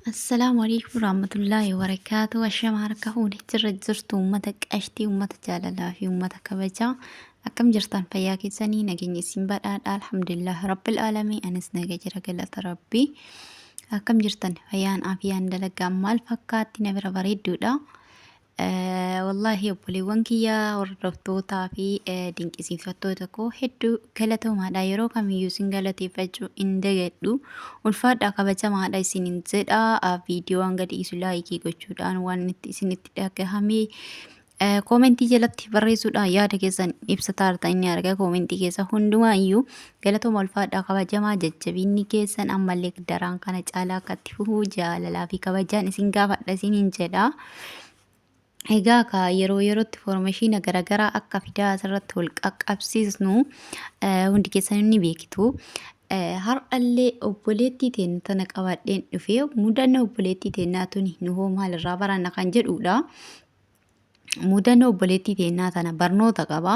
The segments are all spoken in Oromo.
السلام عليكم ورحمة الله وبركاته. الشام هركهون جرت أمتك أشتي أمتك جاللا في أمتك كبجا أكم جرتان فياكي سني نجيني سنبات الحمد لله رب العالمين أنس نجرا قلة ربي أكم جرتان فيان أفيان دلقا مال فكات نبرا بريد دودا. والله obboleewwan kiyyaa hordoftootaa fi dinqisiifattoota koo hedduu galatoomaadha. Yeroo kamiyyuu isin galateeffachuu hin dagadhu. Ulfaadhaa kabajamaadha isinin jedha. Viidiyoon gadi isu laayikii gochuudhaan waan isinitti dhagahame koomentii jalatti barreessuudhaan yaada keessan ibsataa inni argaa koomentii keessa hundumaayyuu galatooma ulfaadhaa kabajamaa jajjabinni keessan ammallee daraan kana caalaa akkatti fufuu jaalalaa fi kabajaan isin gaafadha isinin jedha. Egaa ka yerootti foormeeshiina garaagaraa akka fidaa asirratti wal qaqqabsiisnu hundi keessan ni beektu. Har'allee obboleettii teenya tana qabadheen dhufee mudannoo obboleettii teenyaa tuni nu hoo maalirraa baranna kan jedhudha. Mudannoo obboleettii teenyaa tana barnoota qaba.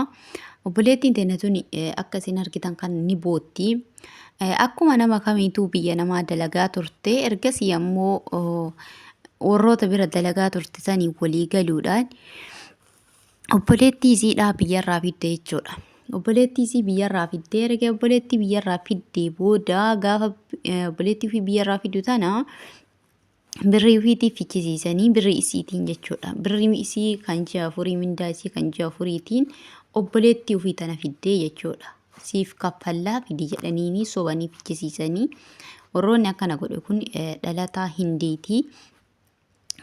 Obboleettiin teenya tuni akka isin argitan kan ni bootti. Akkuma nama kamiituu biyya namaa dalagaa turte ergasii ammoo warroota bira dalagaa turte sanii walii galuudhaan obboleettii isiidhaa biyyarraa fidde jechuudha. Obboleettii isii biyyarraa fiddee erga obboleettii biyyarraa fiddee booda gaafa obboleettii ofii biyyarraa fiddu tana birrii ofiitiif fichisiisanii birrii isiitiin jechuudha. Birrii isii kan ji'a afurii mindaa isii kan ji'a afuriitiin obboleettii ofii tana fiddee jechuudha. Siif kaffallaa fidi jedhaniini sobanii fichisiisanii warroonni akkana godhe kun dhalataa hindiitii.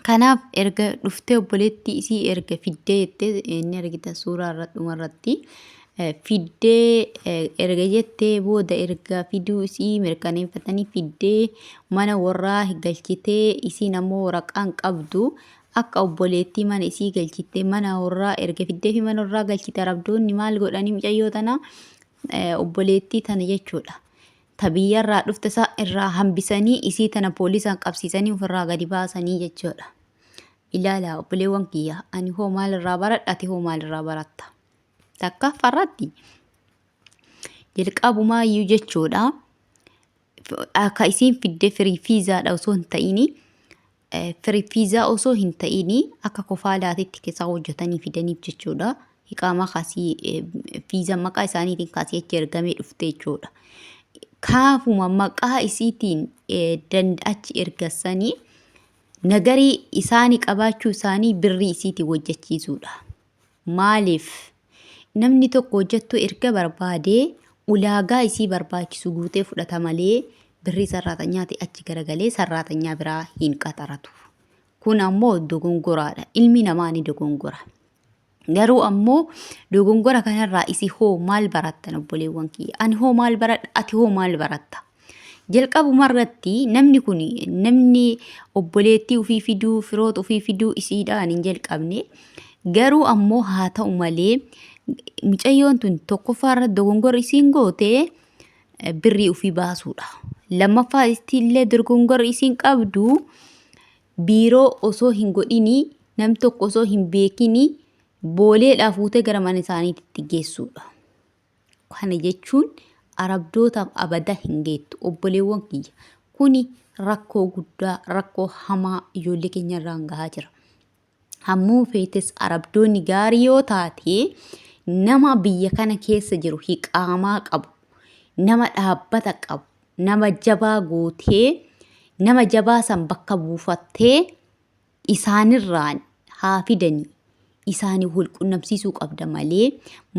Kanaaf erga dhuftee obboleettii isii erga fiddee jettee inni argitan suuraa irratti fiddee erga jettee booda erga fiduu isii mirkaneeffatanii fiddee mana warraa galchitee isiin ammoo waraqaan qabdu akka obboleettii mana isii galchitee mana warraa erga fiddee fi mana warraa galchite arabdoonni maal godhanii mucayyoo tana obboleettii tana jechuudha. Tabiyyarraa dhufte isaa irraa hambisanii isii tana poolisaan qabsiisanii ofirraa gadi baasanii jechuudha. Ilaala obboleewwan kiyya ani hoo maalirraa baradha ati hoo maalirraa baratta? Takkaffaarratti jalqabumaayyuu jechuudha. Akka isiin fiddee firii fiizaadha osoo hin ta'ini firii fiizaa osoo hin ta'ini akka kofaalaatitti keessaa hojjetanii fidaniif jechuudha. Hiqaamaa kaasii fiizaa maqaa isaaniitiin kaasii achi ergamee dhufte jechuudha. Kaafuma maqaa isiitiin achi ergasanii nagarii isaanii qabaachuu isaanii birrii isiitiin hojjechiisuudha. Maaliif namni tokko hojjettu erga barbaadee ulaagaa isii barbaachisu guutee fudhata malee birrii sarraatanyaati achi garagalee sarraatanyaa biraa hin qaxaratu. Kun ammoo dogongoraadha. Ilmi namaa ni dogongora. Garuu ammoo dogongora kanarraa isi hoo maal barattan obboleewwan kiyya? Ani hoo maal baradha? Ati hoo maal baratta? Jalqabumarratti namni obboleettii ofii fiduu firoota ofii fiduu isiidhaan hin jalqabne. Garuu ammoo haa ta'u malee mucayyoon tun tokkoffaarra dogongora isiin goote birrii ofii baasuudha. Lammaffaa illee dogongora isiin qabdu biiroo osoo hin godhini nam tokko osoo hin beekini booleedhaa fuutee gara mana isaaniitti geessuudha. Kana jechuun arabdootaaf abada hin geettu obboleewwan kiyya. Kuni rakkoo guddaa rakkoo hamaa ijoollee keenya irraan gahaa jira. Hammuu feetes arabdoonni gaarii yoo taate nama biyya kana keessa jiru hiqaamaa qabu, nama dhaabbata qabu, nama jabaa gootee, nama jabaa san bakka buufattee isaanirraan haa fidanii. Isaanii wal qunnamsiisuu qabda malee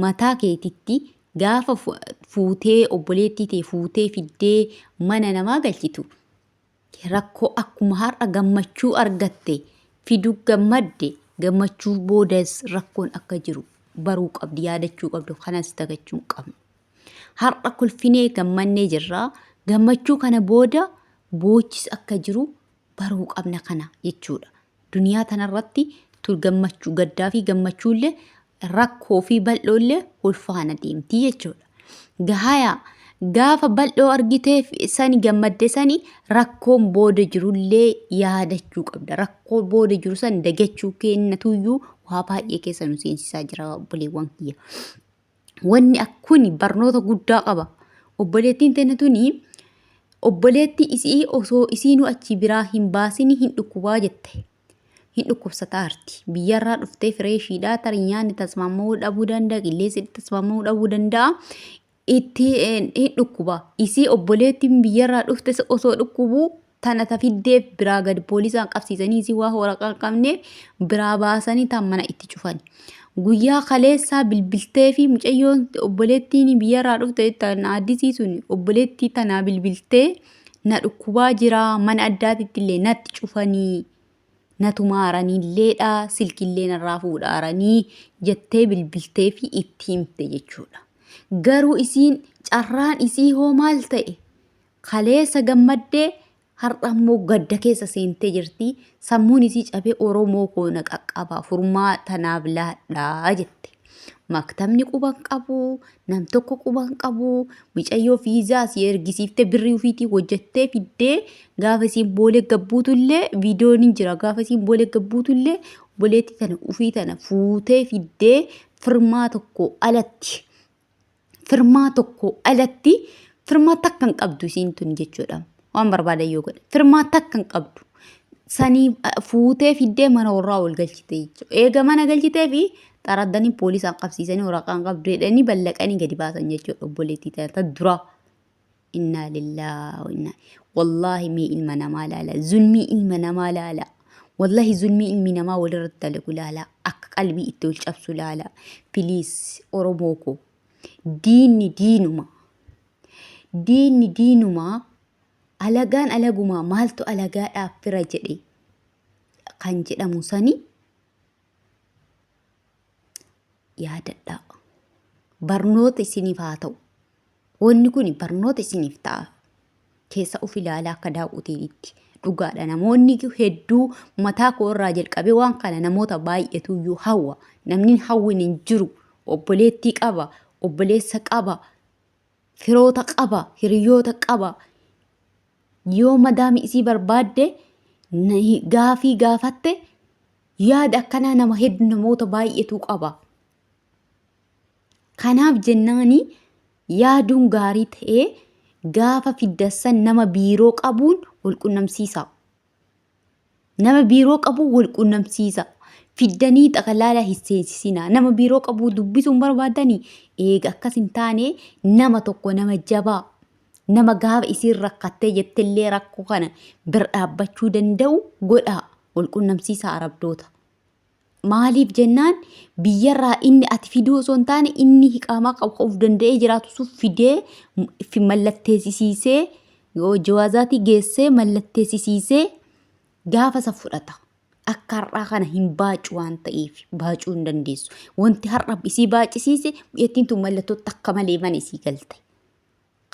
mataa keetitti gaafa fuutee obboleettii ta'e fuutee fiddee mana namaa galchitu rakkoo akkuma har'a gammachuu argatte fiduu gammadde gammachuu boodas rakkoon akka jiru baruu qabdi yaadachuu qabdu kanas dagachuu qabnu. Har'a kolfinee gammannee jirra gammachuu kana booda boochis akka jiru baruu qabna kana jechuudha. Duniyaa tanarratti gammachuu gaddaa fi gammachuullee rakkoo fi bal'oollee wal faana deemti jechuudha. Gahayaa gaafa bal'oo argitee sani gammadde sani rakkoon booda jirullee yaadachuu qabda. Rakkoo booda jiru san dagachuu kennatuyyuu waa baay'ee keessa nu seensisaa jira obboleewwan kiyya. Wanni akkuni barnoota guddaa qaba. Obboleettiin teenya tuni obboleetti isii osoo isiinuu achi biraa hin baasini hin dhukkubaa jette. Hin dhukkubsataarti. Biyyarraa dhuftee fireeshiidhaa tarii nyaanni tasmaamuu dhabuu danda'a, qilleensi tasmaamuu dhabuu danda'a. Itti hin dhukkuba. Isii obboleettiin biyyarraa dhufte osoo dhukkubuu tana tafiddeef biraa gadi poolisaan qabsiisanii isii waa waraqaa hin qabneef biraa baasanii tan mana itti cufani. Guyyaa kaleessaa bilbiltee fi mucayyoon obboleettiin biyyarraa dhufte tana addisiisuun obboleettii tanaa bilbiltee na dhukkubaa jira mana addaatitti illee natti cufanii. Natumaaraniilleedha silkillee narraa fuudhaaranii jettee bilbiltee fi itti himte jechuudha. Garuu isiin carraan isii hoo maal ta'e kaleessa gammaddee har'ammoo gadda keessa seentee jirti. Sammuun isii cabee Oromoo koona qaqqaba furmaata naaf laadhaa jette. Maktabni quban qabu, nam tokko quban qabu, mucayyoo fiizaa si ergisiiftee birrii ofiitii hojjettee fiddee gaafa isiin boolee gabbuutullee viidiyoon hin jira gaafa isiin boolee gabbuutullee obboleettii tana ofii tana fuutee fiddee firmaa tokko alatti firmaa takka hin qabdu isiin tun jechuudha. Waan barbaadan yoo godhe firmaa takka hin qabdu. Sanii fuutee fiddee mana warraa ol galchite jechuudha. Eega mana galchitee fi xaraddanii poolisaan qabsiisanii waraqaa hin qabdu jedhanii ballaqanii gadi baasan jechuudha obboleettii tana dura. Innaa lillahi wa innaa wallaahi mee ilma namaa laala zulmii ilma namaa laala. Wallaahi zulmii ilmi namaa walirratti dalagu laala akka qalbii itti ol cabsu laala. Piliis Oromoo koo diinni diinuma alagaan alaguma maaltu alagaadhaaf fira jedhe kan jedhamu sanii yaadadhaa. Barnoota isiniif haa ta'u. Wanni kun barnoota isiniif ta'a. Keessa of ilaalaa akka daawwatanitti dhugaadha. Namoonni hedduu mataa koo irraa jalqabee waan kana namoota baay'eetu iyyuu hawwa. Namni hawwin hin jiru. Obboleettii qaba, obboleessa qaba, firoota qaba, hiriyoota qaba. Yoo madaami isii barbaadde gaafii gaafatte yaada akkanaa nama hedduu namoota baay'eetu qaba. Kanaaf jennaani yaaduun gaarii ta'ee gaafa fiddasan nama biiroo qabuun walqunnamsiisa. Nama biiroo qabuun walqunnamsiisa. Fiddanii xaqalaala hisseensisina. Nama biiroo qabuu dubbisuun barbaadanii eega akkas hin taane nama tokko nama jabaa. Nama gaafa isiin rakkattee jettellee rakkoo kana bira dhaabbachuu danda'u godhaa walqunnamsiisa arabdoota. Maaliif jennaan biyyarraa inni ati fiduu osoo hin taane inni hiqaamaa qabu of danda'ee jiraatu sun fidee mallatteessisiisee yoo jawaazaatii geessee mallatteessisiisee gaafa isa fudhata. Akka har'aa kana hin baacu waan ta'eef baacuu hin dandeessu. Wanti har'a isii baacisiise mucattiin tun mallattoo takka malee mana isii galte.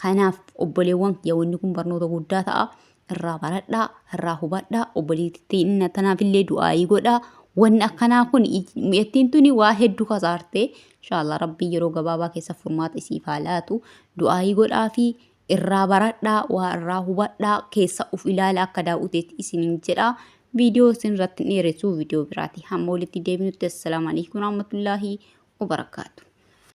Kanaaf obboleewwan yaa'onni kun barnoota guddaa ta'a. Irraa baradhaa, irraa hubadhaa, obboleettiin tanaafillee du'aayii godhaa. Wanni akkanaa kun mucattiin tuni waa hedduu kasaarte. Inshallah rabbii yeroo gabaabaa keessa furmaata isiif haa laatu. Du'aayii godhaa fi irraa baradhaa, waa irraa hubadhaa, keessa of ilaalaa akka daawwateetti isiniin jedhaa. Viidiyoo isin irratti dheeressuu viidiyoo biraati. Hamma walitti deebinutti assalamu alaikum warahmatullahi wabarakatuh.